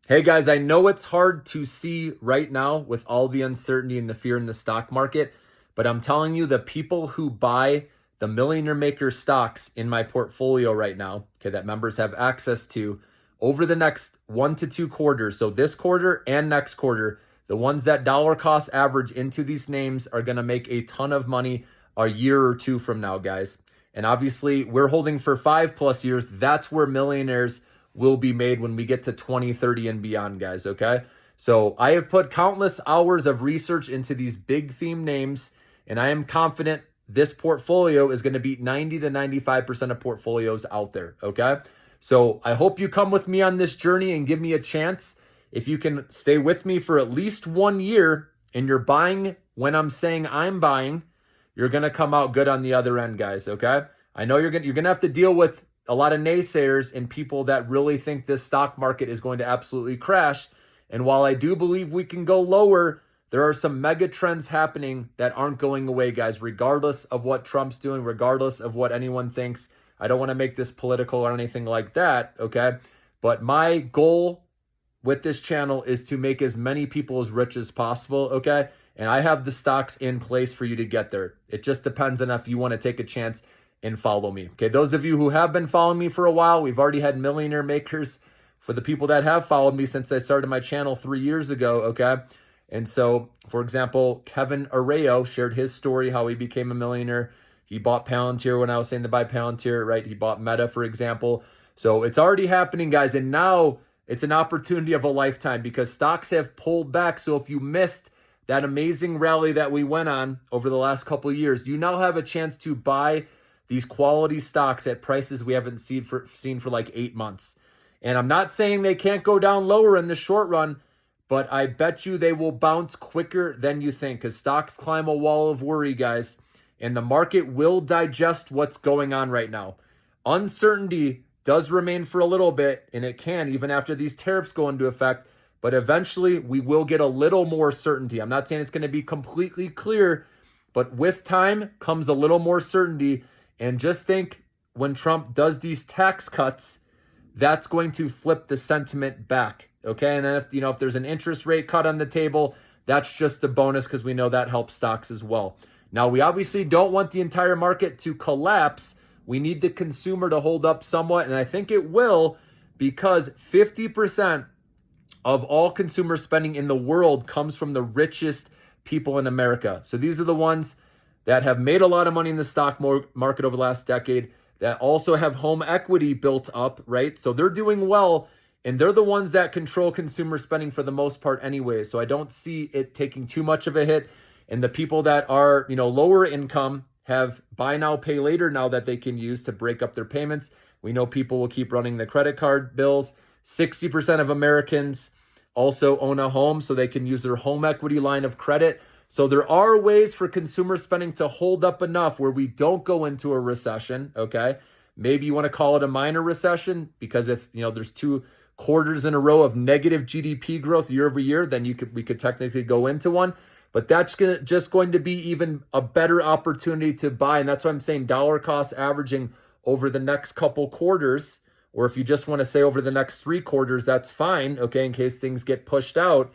Hey guys, I know it's hard to see right now with all the uncertainty and the fear in the stock market, but I'm telling you, the people who buy the Millionaire-Maker stocks in my portfolio right now, okay, that members have access to over the next 1 to 2 quarters, so this quarter and next quarter, the ones that dollar cost average into these names are going to make a ton of money a year or two from now, guys. And obviously, we're holding for 5+ years. That's where millionaires will be made when we get to 2030 and beyond, guys, okay? So I have put countless hours of research into these big theme names, and I am confident this portfolio is going to beat 90 to 95% of portfolios out there, okay? So I hope you come with me on this journey and give me a chance. If you can stay with me for at least 1 year and you're buying when I'm saying I'm buying, you're going to come out good on the other end, guys, okay? I know you're going to have to deal with a lot of naysayers and people that really think this stock market is going to absolutely crash. And while I do believe we can go lower, there are some mega trends happening that aren't going away, guys, regardless of what Trump's doing, regardless of what anyone thinks. I don't want to make this political or anything like that, okay? But my goal with this channel is to make as many people as rich as possible, okay? And I have the stocks in place for you to get there. It just depends on if you want to take a chance and follow me. Okay, those of you who have been following me for a while, we've already had millionaire makers. For the people that have followed me since I started my channel 3 years ago, okay? And so, for example, Kevin Arreo shared his story, how he became a millionaire. He bought Palantir when I was saying to buy Palantir, right? He bought Meta, for example. So it's already happening, guys. And now it's an opportunity of a lifetime because stocks have pulled back. So if you missed that amazing rally that we went on over the last couple of years, you now have a chance to buy these quality stocks at prices we haven't seen for like 8 months. And I'm not saying they can't go down lower in the short run, but I bet you they will bounce quicker than you think because stocks climb a wall of worry, guys, and the market will digest what's going on right now. Uncertainty does remain for a little bit, and it can even after these tariffs go into effect, but eventually we will get a little more certainty. I'm not saying it's going to be completely clear, but with time comes a little more certainty. And just think, when Trump does these tax cuts, that's going to flip the sentiment back, okay? And then if there's an interest rate cut on the table, that's just a bonus because we know that helps stocks as well. Now, we obviously don't want the entire market to collapse. We need the consumer to hold up somewhat, and I think it will because 50% of all consumer spending in the world comes from the richest people in America. So these are the ones that have made a lot of money in the stock market over the last decade, that also have home equity built up, right? So they're doing well, and they're the ones that control consumer spending for the most part anyway. So I don't see it taking too much of a hit. And the people that are, lower income have buy now, pay later now that they can use to break up their payments. We know people will keep running the credit card bills. 60% of Americans also own a home, so they can use their home equity line of credit. So there are ways for consumer spending to hold up enough where we don't go into a recession, okay? Maybe you want to call it a minor recession because if, there's 2 quarters in a row of negative GDP growth year over year, then we could technically go into one. But that's just going to be even a better opportunity to buy. And that's why I'm saying dollar cost averaging over the next couple quarters, or if you just want to say over the next 3 quarters, that's fine, okay, in case things get pushed out.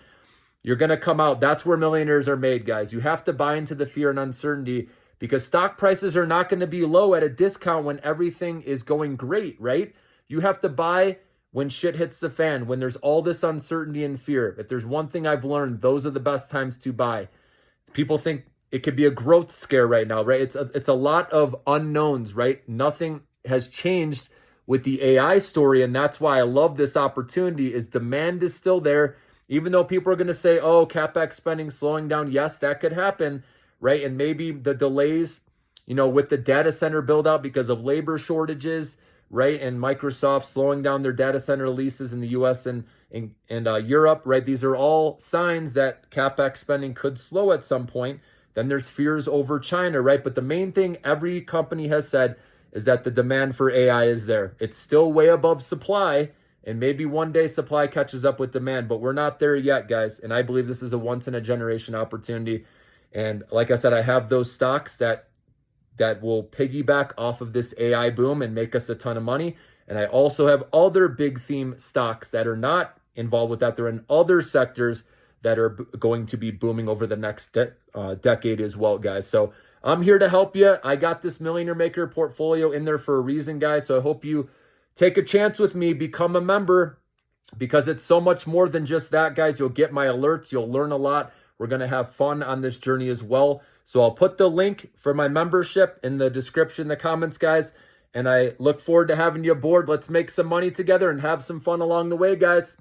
You're going to come out. That's where millionaires are made, guys. You have to buy into the fear and uncertainty because stock prices are not going to be low at a discount when everything is going great, right? You have to buy when shit hits the fan, when there's all this uncertainty and fear. If there's one thing I've learned, those are the best times to buy. People think it could be a growth scare right now, right? It's a lot of unknowns, right? Nothing has changed with the AI story, and that's why I love this opportunity is demand is still there. Even though people are going to say, oh, CapEx spending slowing down, yes, that could happen, right? And maybe the delays, with the data center build out because of labor shortages, right? And Microsoft slowing down their data center leases in the US and Europe, right? These are all signs that CapEx spending could slow at some point. Then there's fears over China, right? But the main thing every company has said is that the demand for AI is there. It's still way above supply. And maybe one day supply catches up with demand, but we're not there yet, guys. And I believe this is a once-in-a-generation opportunity. And like I said, I have those stocks that will piggyback off of this AI boom and make us a ton of money. And I also have other big theme stocks that are not involved with that. They're in other sectors that are going to be booming over the next decade as well, guys. So I'm here to help you. I got this Millionaire Maker portfolio in there for a reason, guys. So I hope you take a chance with me, become a member, because it's so much more than just that, guys. You'll get my alerts. You'll learn a lot. We're going to have fun on this journey as well. So I'll put the link for my membership in the description, the comments, guys. And I look forward to having you aboard. Let's make some money together and have some fun along the way, guys.